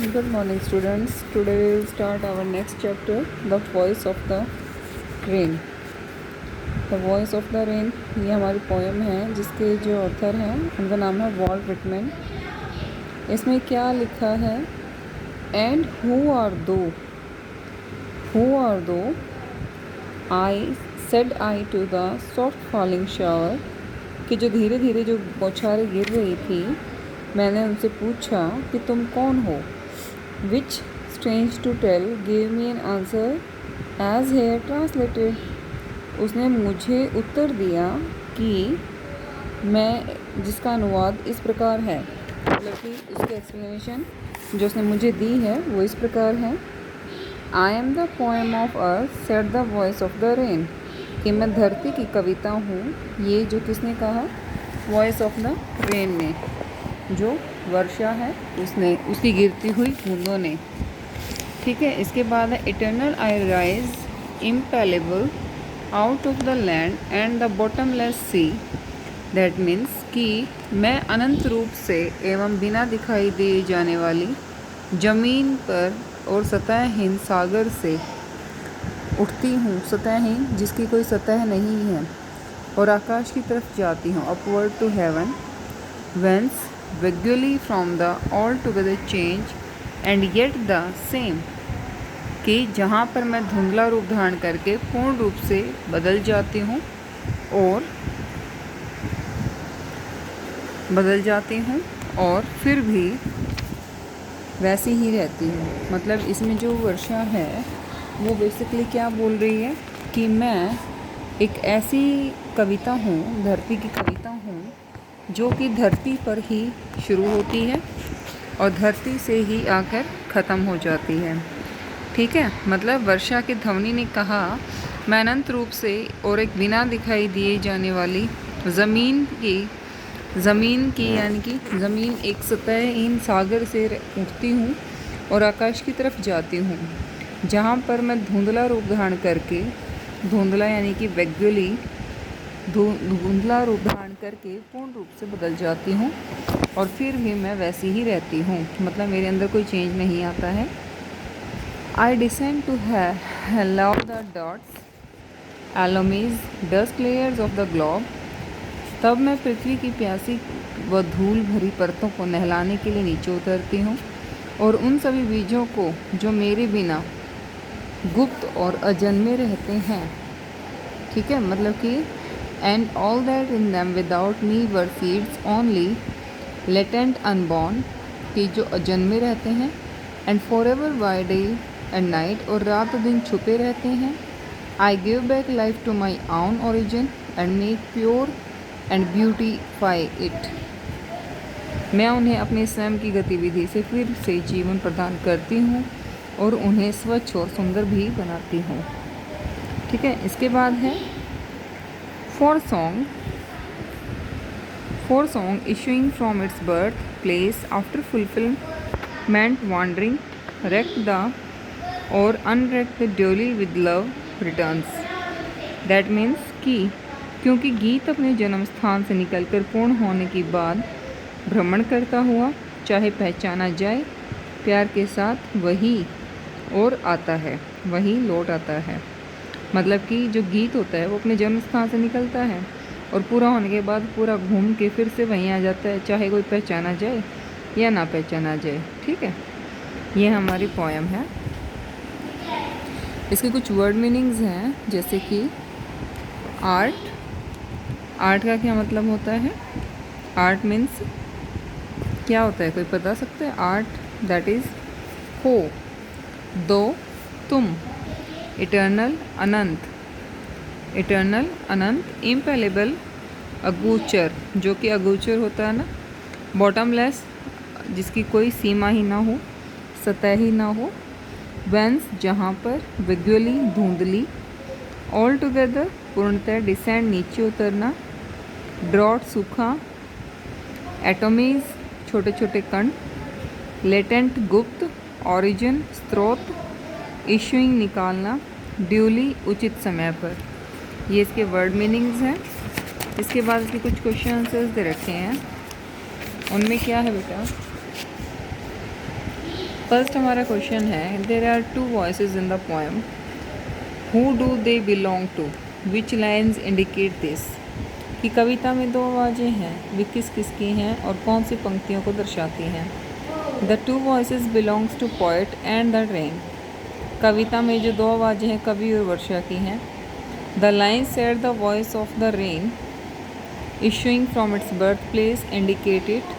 Good morning, students. Today we will start our next chapter, The Voice of the Rain. The Voice of the Rain ये हमारी poem है जिसके जो author हैं उनका नाम है वॉल्ट विटमैन। इसमें क्या लिखा है? And who are thou I said I to the soft falling shower, कि जो धीरे धीरे जो बौछारें गिर रही थी, मैंने उनसे पूछा कि तुम कौन हो। Which, strange to tell, gave me an answer as here translated. उसने मुझे उत्तर दिया कि मैं, जिसका अनुवाद इस प्रकार है, मतलब कि उसकी एक्सप्लेनेशन जो उसने मुझे दी है वो इस प्रकार है। I am the poem of earth said the voice of the rain, कि मैं धरती की कविता हूँ। ये जो किसने कहा? वॉइस ऑफ द रेन ने, जो वर्षा है उसने, उसकी गिरती हुई बूंदों ने। ठीक है, इसके बाद है eternal I rise impalpable out of the land and the bottomless sea. That means कि मैं अनंत रूप से एवं बिना दिखाई दे जाने वाली जमीन पर और सतहहीन सागर से उठती हूँ, सतहहीन जिसकी कोई सतह नहीं है, और आकाश की तरफ जाती हूँ, upward to heaven, whence vaguely from the altogether change and yet the same, कि जहाँ पर मैं धुंधला रूप धारण करके पूर्ण रूप से बदल जाती हूँ और फिर भी वैसी ही रहती हूँ। मतलब इसमें जो वर्षा है वो बेसिकली क्या बोल रही है कि मैं एक ऐसी कविता हूँ, धरती की कविता हूँ, जो कि धरती पर ही शुरू होती है और धरती से ही आकर ख़त्म हो जाती है। ठीक है, मतलब वर्षा के ध्वनि ने कहा, मैं अनंत रूप से और एक बिना दिखाई दिए जाने वाली ज़मीन की यानी कि ज़मीन एक सतहहीन सागर से उठती हूँ और आकाश की तरफ जाती हूँ, जहाँ पर मैं धुंधला रूप धारण करके, धुंधला यानी कि वैग्युअली धुंधला रूप धारण करके पूर्ण रूप से बदल जाती हूँ और फिर भी मैं वैसी ही रहती हूँ। मतलब मेरे अंदर कोई चेंज नहीं आता है। I descend to lave the droughts atomies dust layers of the globe. तब मैं पृथ्वी की प्यासी व धूल भरी परतों को नहलाने के लिए नीचे उतरती हूँ और उन सभी बीजों को जो मेरे बिना गुप्त और अजन्मे रहते हैं। ठीक है, मतलब कि and all that in them without me were seeds only, latent unborn, कि जो अजन्मे रहते हैं, and forever by day and night, और रात दिन छुपे रहते हैं। I give back life to my own origin and make pure and beautify it. मैं उन्हें अपने स्वयं की गतिविधि से फिर से जीवन प्रदान करती हूँ और उन्हें स्वच्छ और सुंदर भी बनाती हूँ। ठीक है, इसके बाद है For song issuing from its birth place after fulfillment wandering, wrecked the or unwrecked duly with love returns. That means कि क्योंकि गीत अपने जन्म स्थान से निकलकर पूर्ण होने के बाद भ्रमण करता हुआ चाहे पहचाना जाए, प्यार के साथ वही और आता है, वही लौट आता है। मतलब कि जो गीत होता है वो अपने जन्म स्थान से निकलता है और पूरा होने के बाद पूरा घूम के फिर से वहीं आ जाता है, चाहे कोई पहचाना जाए या ना पहचाना जाए। ठीक है, ये हमारी पोएम है। इसके कुछ वर्ड मीनिंग्स हैं, जैसे कि आर्ट का क्या मतलब होता है? आर्ट मीन्स क्या होता है, कोई बता सकता है? आर्ट दैट इज़ हो, दो, तुम, इटर्नल अनंत, इम्पेलेबल अगोचर, जो कि अगोचर होता है ना, बॉटमलेस जिसकी कोई सीमा ही ना हो, सतह ही ना हो, वेंस जहाँ पर, विजुअली धुंधली, ऑल टुगेदर पूर्णतः, डिसेंड नीचे उतरना, ड्रॉट सूखा, एटोमीज छोटे छोटे कण, लेटेंट गुप्त, ऑरिजिन स्रोत, इशूइंग निकालना, ड्यूली उचित समय पर। ये इसके वर्ड मीनिंग्स हैं। इसके बाद इसके कुछ क्वेश्चन आंसर्स दे रखे हैं। उनमें क्या है बेटा? फर्स्ट हमारा क्वेश्चन है, there are two voices in the poem, who do they belong to, which lines indicate this, कि कविता में दो आवाज़ें हैं, वे किस किस की हैं और कौन सी पंक्तियों को दर्शाती हैं। The two voices belongs to poet and the rain, कविता में जो दो आवाज़ें हैं कवि और वर्षा की हैं। The line set the voice of the rain issuing from its birth place indicated,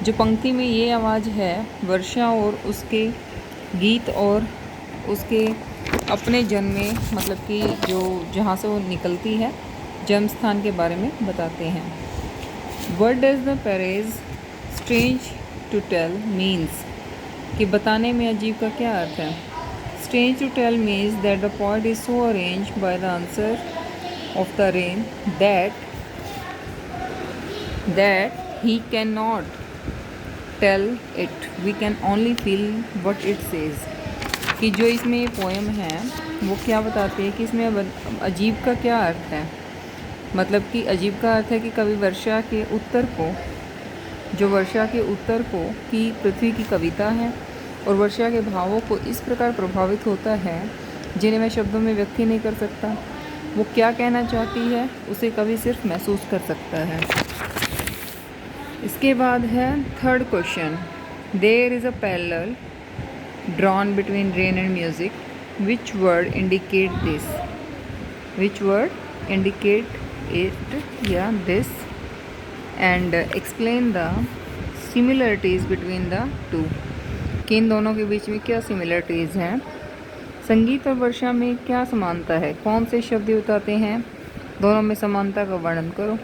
जो पंक्ति में ये आवाज़ है वर्षा और उसके गीत और उसके अपने जन्म में, मतलब कि जो जहाँ से वो निकलती है जन्म स्थान के बारे में बताते हैं। What does the passage strange to tell means, कि बताने में अजीब का क्या अर्थ है। Strange to tell means that the point is so arrange by the answer of the rain that he cannot tell it, we can only feel what it says, कि जो इसमें ये पोएम है वो क्या बताती है कि इसमें अजीब का क्या अर्थ है। मतलब कि अजीब का अर्थ है कि कवि वर्षा के उत्तर को, जो वर्षा के उत्तर को कि पृथ्वी की कविता है और वर्षा के भावों को इस प्रकार प्रभावित होता है जिन्हें मैं शब्दों में व्यक्त नहीं कर सकता। वो क्या कहना चाहती है उसे कवि सिर्फ महसूस कर सकता है। इसके बाद है third question, there is a parallel drawn between rain and music, which word indicate this, which word indicate it या this, and explain the similarities between the two, कि इन दोनों के बीच में क्या सिमिलरिटीज़ हैं। संगीत और वर्षा में क्या समानता है, कौन से शब्द बताते हैं, दोनों में समानता का वर्णन करो।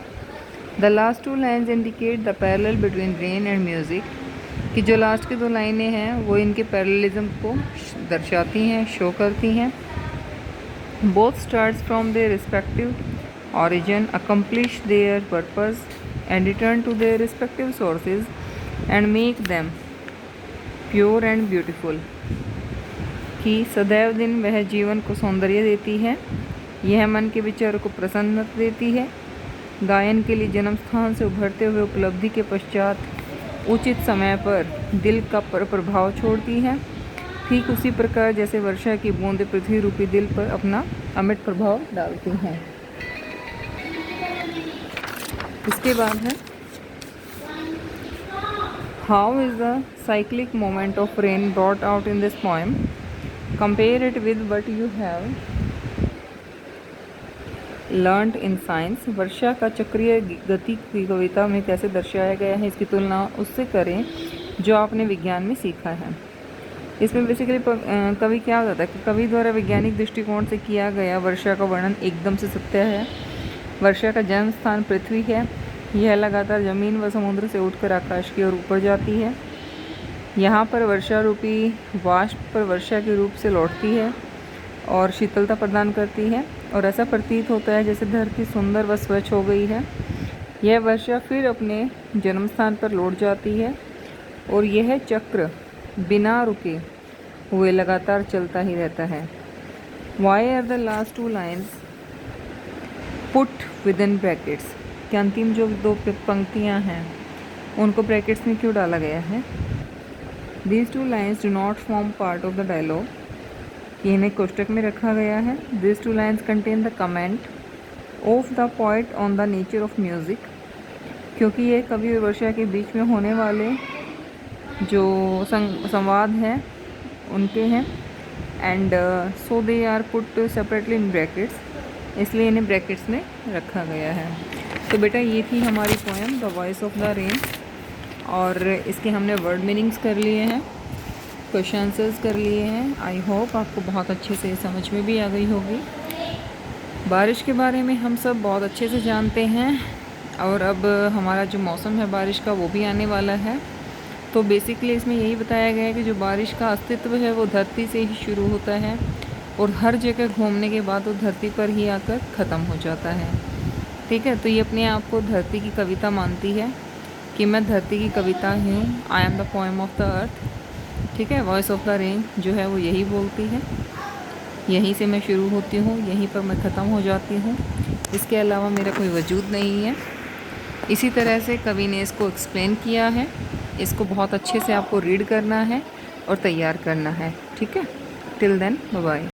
The last two lines indicate the parallel between rain and music, कि जो लास्ट की दो लाइनें हैं वो इनके पैरेललिज्म को दर्शाती हैं, शो करती हैं। Both starts from their respective origin, accomplish their purpose and return to their respective sources and make them pure and beautiful, कि सदैव दिन वह जीवन को सौंदर्य देती है, यह मन के विचारों को प्रसन्नता देती है, गायन के लिए जन्म स्थान से उभरते हुए उपलब्धि के पश्चात उचित समय पर दिल का प्रभाव छोड़ती है, ठीक उसी प्रकार जैसे वर्षा की बूंदें पृथ्वी रूपी दिल पर अपना अमिट प्रभाव डालती हैं। इसके बाद है, how is the cyclic moment of rain brought out in this poem, compare it with what you have learned in science, वर्षा का चक्रीय गति की कविता में कैसे दर्शाया गया है इसकी तुलना उससे करें जो आपने विज्ञान में सीखा है। इसमें बेसिकली कवि क्या बताता है कि कवि द्वारा वैज्ञानिक दृष्टिकोण से किया गया वर्षा का वर्णन एकदम से सत्य है। वर्षा का जन्म स्थान पृथ्वी है, यह लगातार जमीन व समुद्र से उठकर आकाश की ओर ऊपर जाती है। यहाँ पर वर्षा रूपी वाष्प पर वर्षा के रूप से लौटती है और शीतलता प्रदान करती है, और ऐसा प्रतीत होता है जैसे धरती सुंदर व स्वच्छ हो गई है। यह वर्षा फिर अपने जन्म स्थान पर लौट जाती है और यह चक्र बिना रुके हुए लगातार चलता ही रहता है। Why are the last two lines put within brackets, कि अंतिम जो दो पंक्तियाँ हैं उनको ब्रैकेट्स में क्यों डाला गया है। These two lines do not form part of the dialogue, कि इन्हें कोष्टक में रखा गया है। This two lines contain the comment of the poet on the nature of music, क्योंकि ये कवि और वर्षा के बीच में होने वाले जो संवाद हैं उनके हैं। And so they are put separately in brackets, इसलिए इन्हें ब्रैकेट्स में रखा गया है। तो बेटा ये थी हमारी poem the voice of the rain, और इसके हमने वर्ड मीनिंग्स कर लिए हैं, क्वेश्चन आंसर्स कर लिए हैं। आई होप आपको बहुत अच्छे से समझ में भी आ गई होगी। बारिश के बारे में हम सब बहुत अच्छे से जानते हैं, और अब हमारा जो मौसम है बारिश का वो भी आने वाला है। तो बेसिकली इसमें यही बताया गया है कि जो बारिश का अस्तित्व है वो धरती से ही शुरू होता है और हर जगह घूमने के बाद वो धरती पर ही आकर ख़त्म हो जाता है। ठीक है, तो ये अपने आप को धरती की कविता मानती है कि मैं धरती की कविता हूँ, I am the poem of the earth. ठीक है, वॉइस ऑफ द रेन जो है वो यही बोलती है, यहीं से मैं शुरू होती हूँ, यहीं पर मैं ख़त्म हो जाती हूँ, इसके अलावा मेरा कोई वजूद नहीं है। इसी तरह से कवि ने इसको एक्सप्लेन किया है। इसको बहुत अच्छे से आपको रीड करना है, और तैयार करना है। ठीक है, टिल देन बाय बाय।